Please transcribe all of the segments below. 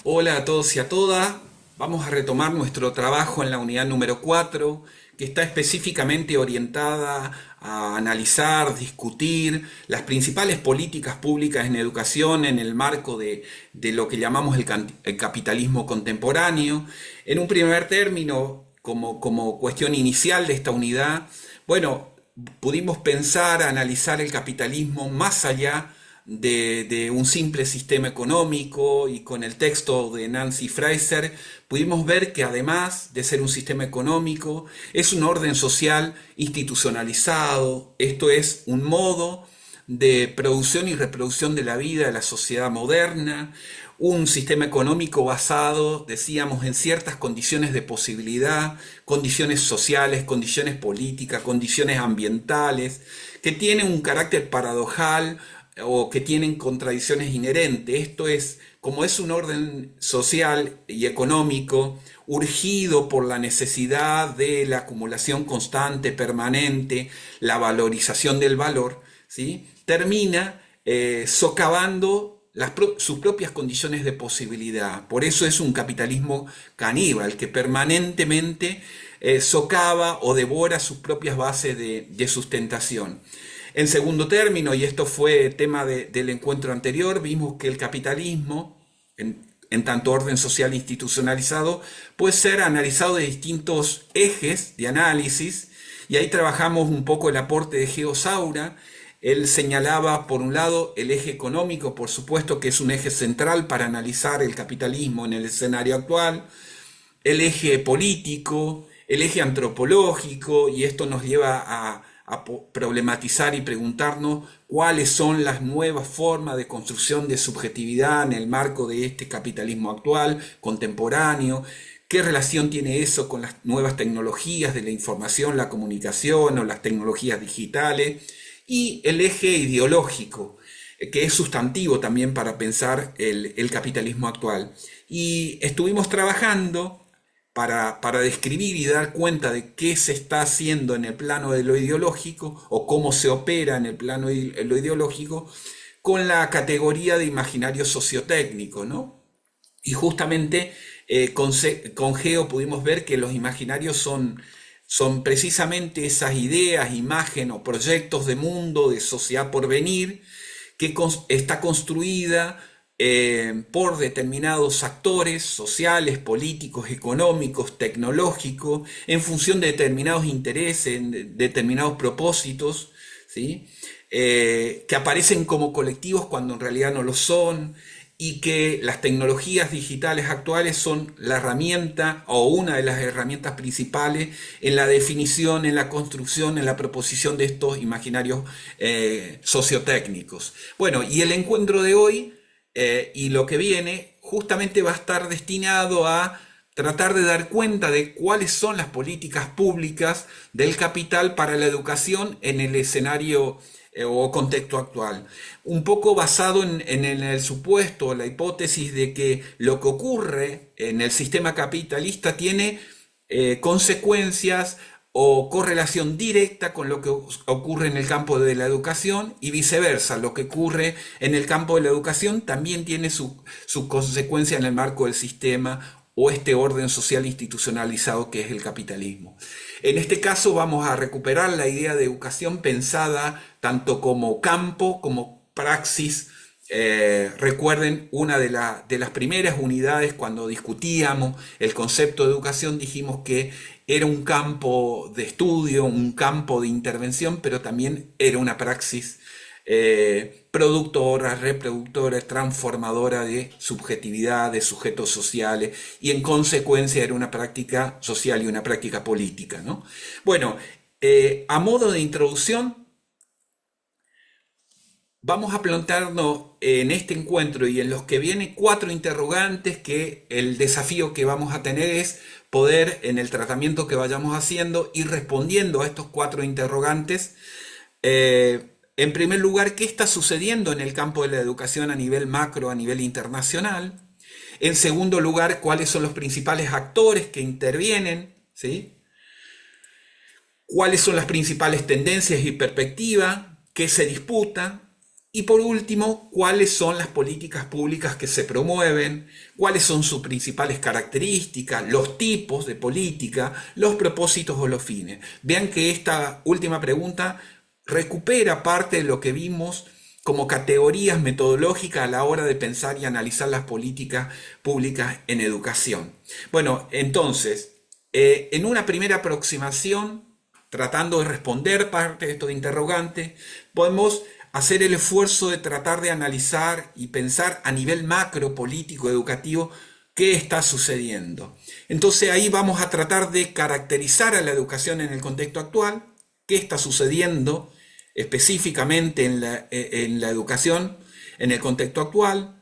Hola a todos y a todas. Vamos a retomar nuestro trabajo en la unidad número 4, que está específicamente orientada a analizar, discutir las principales políticas públicas en educación en el marco de lo que llamamos el capitalismo contemporáneo. En un primer término, como cuestión inicial de esta unidad, bueno, pudimos pensar, analizar el capitalismo más allá de un simple sistema económico, y con el texto de Nancy Fraser pudimos ver que además de ser un sistema económico es un orden social institucionalizado, esto es un modo de producción y reproducción de la vida de la sociedad moderna, un sistema económico basado, decíamos, en ciertas condiciones de posibilidad, condiciones sociales, condiciones políticas, condiciones ambientales, que tienen un carácter paradojal o que tienen contradicciones inherentes. Esto es, como es un orden social y económico urgido por la necesidad de la acumulación constante, permanente, la valorización del valor, ¿sí? Termina socavando sus propias condiciones de posibilidad. Por eso es un capitalismo caníbal que permanentemente socava o devora sus propias bases de sustentación. En segundo término, y esto fue tema del encuentro anterior, vimos que el capitalismo, en tanto orden social institucionalizado, puede ser analizado de distintos ejes de análisis, y ahí trabajamos un poco el aporte de Geo Saura. Él señalaba, por un lado, el eje económico, por supuesto que es un eje central para analizar el capitalismo en el escenario actual, el eje político, el eje antropológico, y esto nos lleva a problematizar y preguntarnos cuáles son las nuevas formas de construcción de subjetividad en el marco de este capitalismo actual, contemporáneo. ¿Qué relación tiene eso con las nuevas tecnologías de la información, la comunicación o las tecnologías digitales? Y el eje ideológico, que es sustantivo también para pensar el capitalismo actual. Y estuvimos trabajando para describir y dar cuenta de qué se está haciendo en el plano de lo ideológico o cómo se opera en el plano de lo ideológico con la categoría de imaginario sociotécnico, ¿no? Y justamente con Geo pudimos ver que los imaginarios son precisamente esas ideas, imágenes o proyectos de mundo, de sociedad por venir, que está construida por determinados actores sociales, políticos, económicos, tecnológicos, en función de determinados intereses, en determinados propósitos, ¿sí? Que aparecen como colectivos cuando en realidad no lo son, y que las tecnologías digitales actuales son la herramienta o una de las herramientas principales en la definición, en la construcción, en la proposición de estos imaginarios sociotécnicos. Bueno, y el encuentro de hoy y lo que viene justamente va a estar destinado a tratar de dar cuenta de cuáles son las políticas públicas del capital para la educación en el escenario o contexto actual. Un poco basado en el supuesto, la hipótesis de que lo que ocurre en el sistema capitalista tiene consecuencias o correlación directa con lo que ocurre en el campo de la educación, y viceversa, lo que ocurre en el campo de la educación también tiene su consecuencia en el marco del sistema o este orden social institucionalizado que es el capitalismo. En este caso vamos a recuperar la idea de educación pensada tanto como campo como praxis. Recuerden, una de las primeras unidades cuando discutíamos el concepto de educación dijimos que era un campo de estudio, un campo de intervención, pero también era una praxis productora, reproductora, transformadora de subjetividad, de sujetos sociales, y en consecuencia era una práctica social y una práctica política, ¿no? Bueno, a modo de introducción, vamos a plantearnos en este encuentro y en los que vienen cuatro interrogantes, que el desafío que vamos a tener es poder, en el tratamiento que vayamos haciendo, ir respondiendo a estos cuatro interrogantes. En primer lugar, ¿qué está sucediendo en el campo de la educación a nivel macro, a nivel internacional? En segundo lugar, ¿cuáles son los principales actores que intervienen? ¿Sí? ¿Cuáles son las principales tendencias y perspectivas que se disputan? Y por último, cuáles son las políticas públicas que se promueven, cuáles son sus principales características, los tipos de política, los propósitos o los fines. Vean que esta última pregunta recupera parte de lo que vimos como categorías metodológicas a la hora de pensar y analizar las políticas públicas en educación. Bueno, entonces, en una primera aproximación, tratando de responder parte de estos interrogantes, podemos hacer el esfuerzo de tratar de analizar y pensar a nivel macro, político, educativo, qué está sucediendo. Entonces ahí vamos a tratar de caracterizar a la educación en el contexto actual, qué está sucediendo específicamente en la educación en el contexto actual,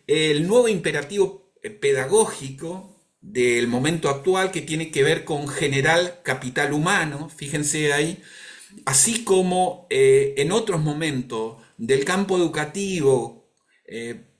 el nuevo imperativo pedagógico del momento actual que tiene que ver con generar capital humano, fíjense ahí, así como en otros momentos del campo educativo,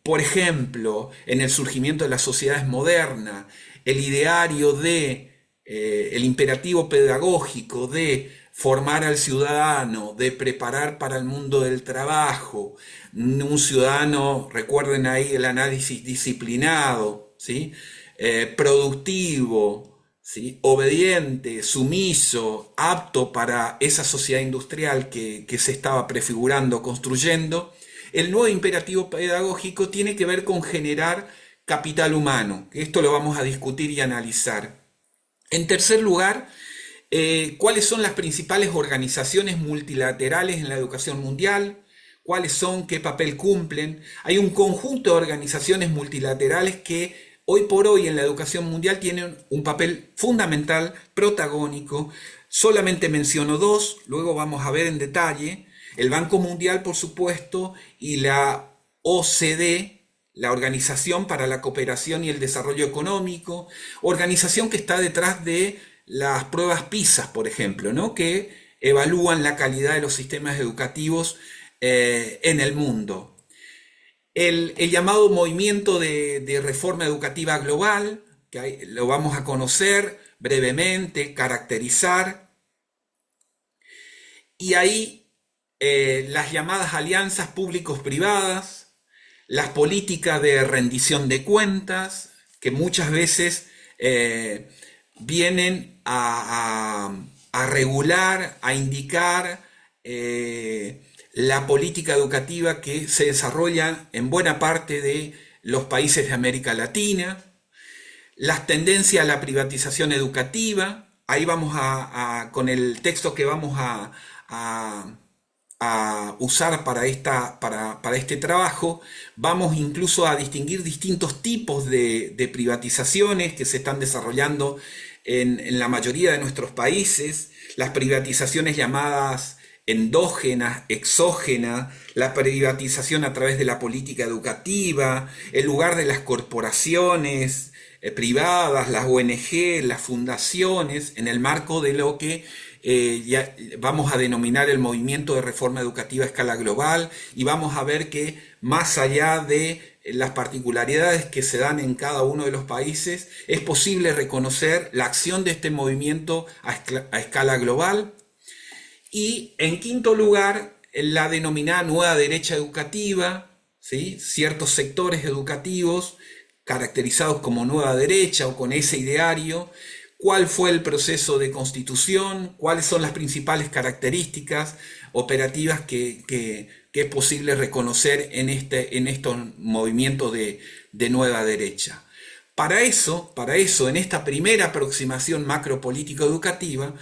por ejemplo, en el surgimiento de las sociedades modernas, el ideario el imperativo pedagógico de formar al ciudadano, de preparar para el mundo del trabajo, un ciudadano, recuerden ahí el análisis disciplinado, ¿sí? Productivo, ¿sí? Obediente, sumiso, apto para esa sociedad industrial que se estaba prefigurando, construyendo. El nuevo imperativo pedagógico tiene que ver con generar capital humano, que esto lo vamos a discutir y analizar. En tercer lugar, ¿cuáles son las principales organizaciones multilaterales en la educación mundial? ¿Cuáles son? ¿Qué papel cumplen? Hay un conjunto de organizaciones multilaterales que hoy por hoy en la educación mundial tienen un papel fundamental, protagónico. Solamente menciono dos, luego vamos a ver en detalle. El Banco Mundial, por supuesto, y la OCDE, la Organización para la Cooperación y el Desarrollo Económico, organización que está detrás de las pruebas PISA, por ejemplo, ¿no? Que evalúan la calidad de los sistemas educativos en el mundo. El llamado movimiento de reforma educativa global, que lo vamos a conocer brevemente, caracterizar, y ahí las llamadas alianzas públicos-privadas, las políticas de rendición de cuentas, que muchas veces vienen a regular, a indicar la política educativa que se desarrolla en buena parte de los países de América Latina, las tendencias a la privatización educativa. Ahí vamos con el texto que vamos a usar para este trabajo, vamos incluso a distinguir distintos tipos de privatizaciones que se están desarrollando en la mayoría de nuestros países, las privatizaciones llamadas endógenas, exógenas, la privatización a través de la política educativa, el lugar de las corporaciones privadas, las ONG, las fundaciones, en el marco de lo que ya vamos a denominar el movimiento de reforma educativa a escala global, y vamos a ver que más allá de las particularidades que se dan en cada uno de los países, es posible reconocer la acción de este movimiento a escala global. Y en quinto lugar, la denominada nueva derecha educativa, ¿sí? Ciertos sectores educativos caracterizados como nueva derecha o con ese ideario. ¿Cuál fue el proceso de constitución? ¿Cuáles son las principales características operativas que es posible reconocer en estos movimientos de nueva derecha? Para eso, en esta primera aproximación macropolítico educativa,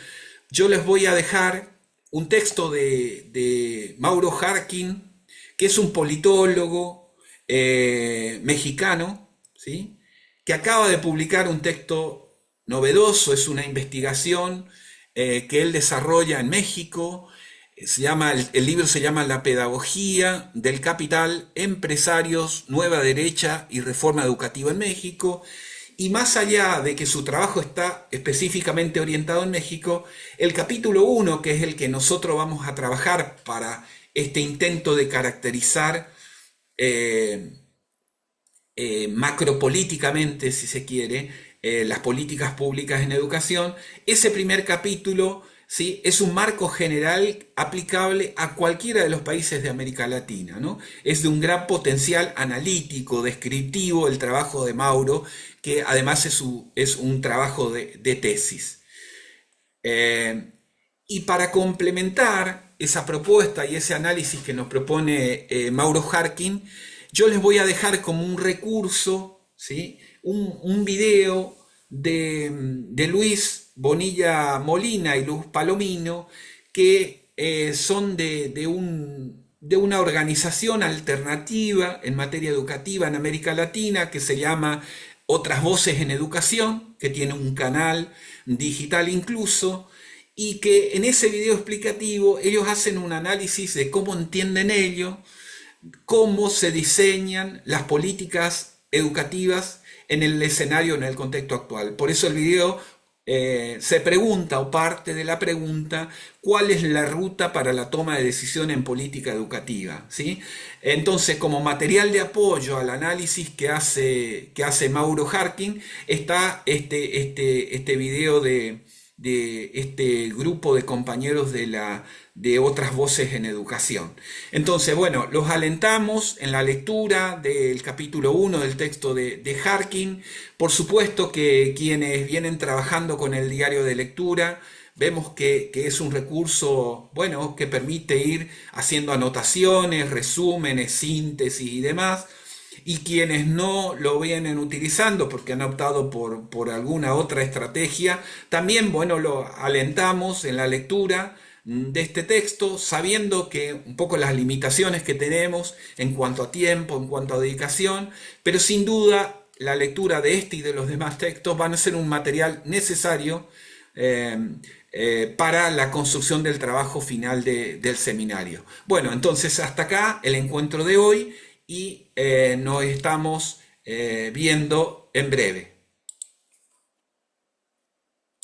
yo les voy a dejar un texto de Mauro Harkin, que es un politólogo mexicano, ¿sí? Que acaba de publicar un texto novedoso, es una investigación que él desarrolla en México. El libro se llama La pedagogía del capital, empresarios, nueva derecha y reforma educativa en México. Y más allá de que su trabajo está específicamente orientado en México, el capítulo 1, que es el que nosotros vamos a trabajar para este intento de caracterizar macropolíticamente, si se quiere, las políticas públicas en educación, ese primer capítulo ¿sí? Es un marco general aplicable a cualquiera de los países de América Latina, ¿no? Es de un gran potencial analítico, descriptivo, el trabajo de Mauro, que además es un trabajo de tesis. Eh, y para complementar esa propuesta y ese análisis que nos propone Mauro Harkin, yo les voy a dejar como un recurso, ¿sí? Un video de Luis Bonilla Molina y Luz Palomino, que son de una organización alternativa en materia educativa en América Latina que se llama Otras Voces en Educación, que tiene un canal digital incluso, y que en ese video explicativo ellos hacen un análisis de cómo entienden ellos, cómo se diseñan las políticas educativas en el escenario, en el contexto actual. Por eso el video se pregunta, o parte de la pregunta, cuál es la ruta para la toma de decisión en política educativa, ¿sí? Entonces, como material de apoyo al análisis que hace Mauro Harkin, está este video de este grupo de compañeros de Otras Voces en Educación. Entonces, bueno, los alentamos en la lectura del capítulo 1 del texto de Harkin. Por supuesto que quienes vienen trabajando con el diario de lectura, vemos que es un recurso, bueno, que permite ir haciendo anotaciones, resúmenes, síntesis y demás. Y quienes no lo vienen utilizando porque han optado por alguna otra estrategia, también, bueno, lo alentamos en la lectura de este texto, sabiendo que un poco las limitaciones que tenemos en cuanto a tiempo, en cuanto a dedicación, pero sin duda la lectura de este y de los demás textos van a ser un material necesario para la construcción del trabajo final del seminario. Bueno, entonces hasta acá el encuentro de hoy y nos estamos viendo en breve.